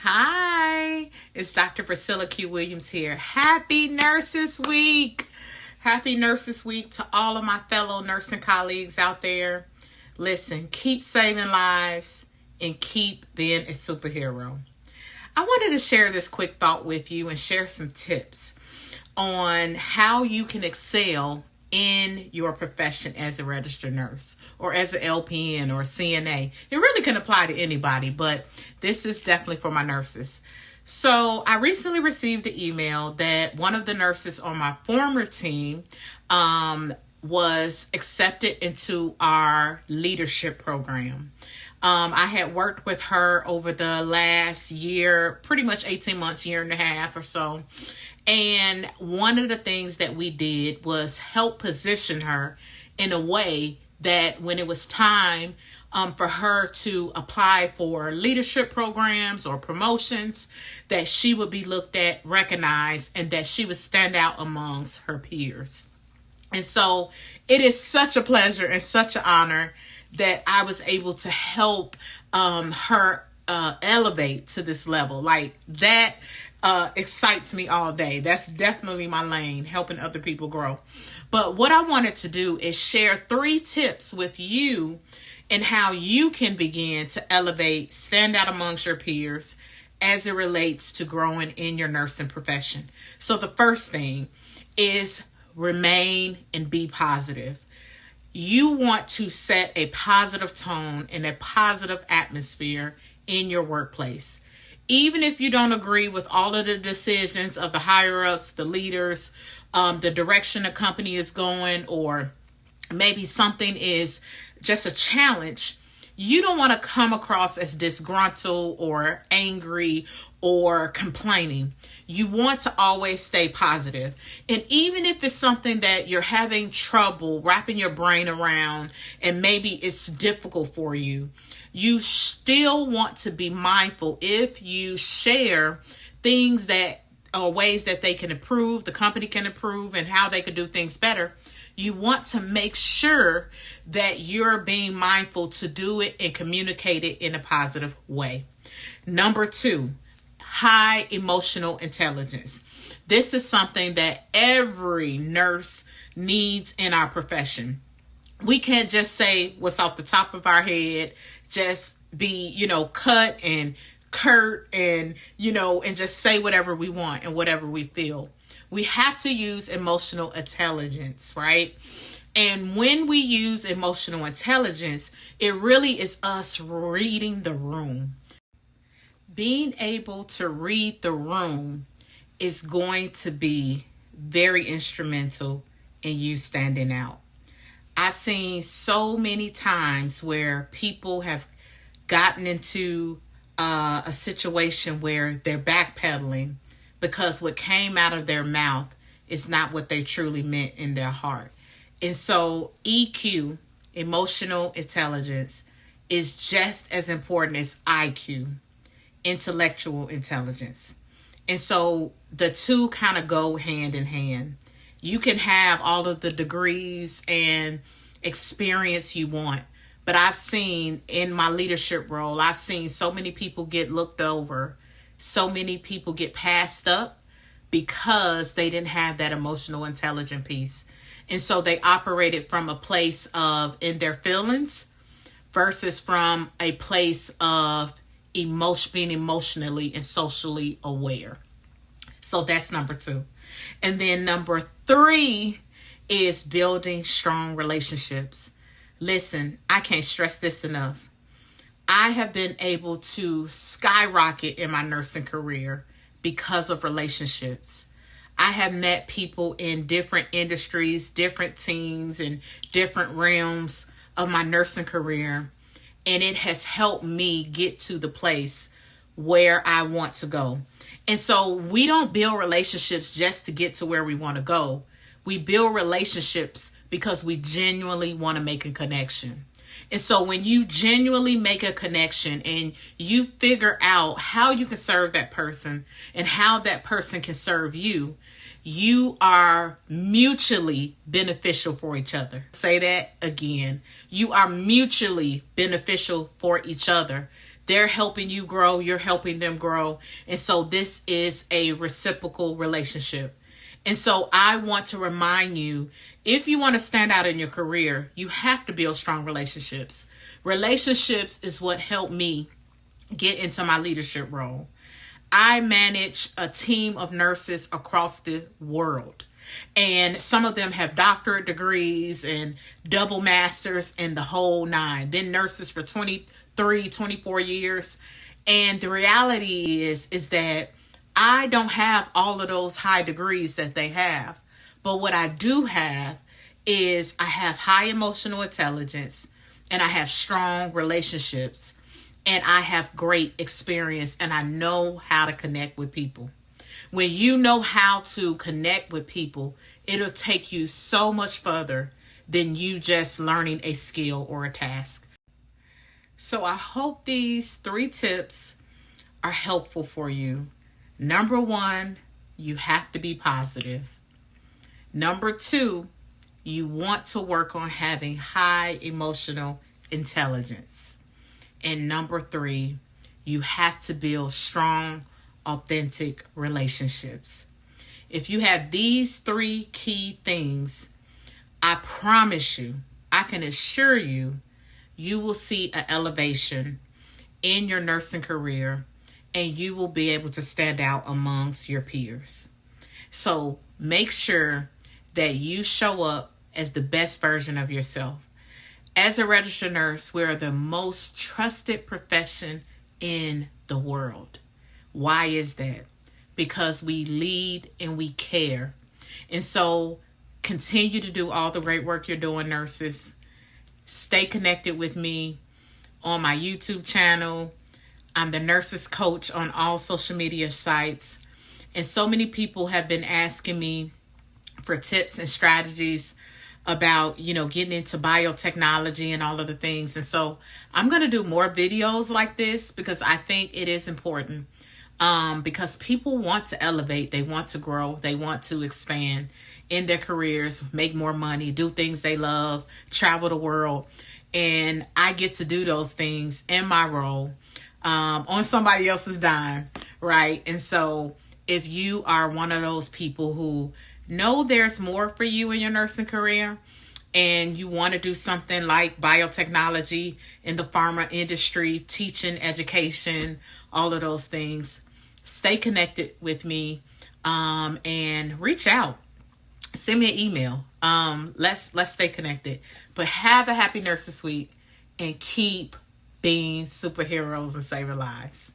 Hi, it's Dr. Priscilla Q. Williams here. Happy Nurses Week! Happy Nurses Week to all of my fellow nursing colleagues out there. Listen, keep saving lives and keep being a superhero. I wanted to share this quick thought with you and share some tips on how you can excel in your profession as a registered nurse or as an LPN or a CNA. It really can apply to anybody, but this is definitely for my nurses. So I recently received an email that one of the nurses on my former team was accepted into our leadership program. I had worked with her over the last year, pretty much 18 months, year and a half or so. And one of the things that we did was help position her in a way that when it was time for her to apply for leadership programs or promotions, that she would be looked at, recognized, and that she would stand out amongst her peers. And so it is such a pleasure and such an honor that I was able to help her elevate to this level. Like that excites me all day. That's definitely my lane, helping other people grow. But what I wanted to do is share 3 tips with you and how you can begin to elevate, stand out amongst your peers as it relates to growing in your nursing profession. So the first thing is remain and be positive. You want to set a positive tone and a positive atmosphere in your workplace. Even if you don't agree with all of the decisions of the higher-ups, the leaders, the direction the company is going, or maybe something is just a challenge, you don't want to come across as disgruntled or angry or complaining. You want to always stay positive. And even if it's something that you're having trouble wrapping your brain around and maybe it's difficult for you, you still want to be mindful if you share things that are ways that they can improve, the company can improve, and how they can do things better. You want to make sure that you're being mindful to do it and communicate it in a positive way. Number 2, high emotional intelligence. This is something that every nurse needs in our profession. We can't just say what's off the top of our head, just be, cut and curt and, and just say whatever we want and whatever we feel. We have to use emotional intelligence, right? And when we use emotional intelligence, it really is us reading the room. Being able to read the room is going to be very instrumental in you standing out. I've seen so many times where people have gotten into a situation where they're backpedaling because what came out of their mouth is not what they truly meant in their heart. And so EQ, emotional intelligence, is just as important as IQ, intellectual intelligence. And so the two kind of go hand in hand. You can have all of the degrees and experience you want, but I've seen in my leadership role, I've seen so many people get looked over, so many people get passed up because they didn't have that emotional intelligence piece. And so they operated from a place of in their feelings versus from a place of being emotionally and socially aware. So that's number 2. And then number 3 is building strong relationships. Listen, I can't stress this enough. I have been able to skyrocket in my nursing career because of relationships. I have met people in different industries, different teams, and different realms of my nursing career. And it has helped me get to the place where I want to go. And so we don't build relationships just to get to where we want to go. We build relationships because we genuinely want to make a connection. And so when you genuinely make a connection and you figure out how you can serve that person and how that person can serve you, you are mutually beneficial for each other. Say that again. You are mutually beneficial for each other. They're helping you grow, you're helping them grow. And so this is a reciprocal relationship. And so I want to remind you, if you want to stand out in your career, you have to build strong relationships. Relationships is what helped me get into my leadership role. I manage a team of nurses across the world. And some of them have doctorate degrees and double masters and the whole nine. Been nurses for 23, 24 years. And the reality is that I don't have all of those high degrees that they have. But what I do have is I have high emotional intelligence and I have strong relationships and I have great experience and I know how to connect with people. When you know how to connect with people, it'll take you so much further than you just learning a skill or a task. So I hope these 3 tips are helpful for you. Number 1, you have to be positive. Number 2, you want to work on having high emotional intelligence. And number 3, you have to build strong, authentic relationships. If you have these 3 key things, I promise you, I can assure you, you will see an elevation in your nursing career and you will be able to stand out amongst your peers. So make sure that you show up as the best version of yourself. As a registered nurse, we are the most trusted profession in the world. Why is that? Because we lead and we care. And so continue to do all the great work you're doing, nurses. Stay connected with me on my YouTube channel. I'm the Nurses Coach on all social media sites. And so many people have been asking me for tips and strategies about, getting into biotechnology and all of the things. And so I'm going to do more videos like this because I think it is important. Because people want to elevate, they want to grow, they want to expand in their careers, make more money, do things they love, travel the world. And I get to do those things in my role, on somebody else's dime, right? And so if you are one of those people who know there's more for you in your nursing career and you want to do something like biotechnology in the pharma industry, teaching, education, all of those things, stay connected with me, and reach out. Send me an email. Let's stay connected. But have a happy Nurses Week and keep being superheroes and saving lives.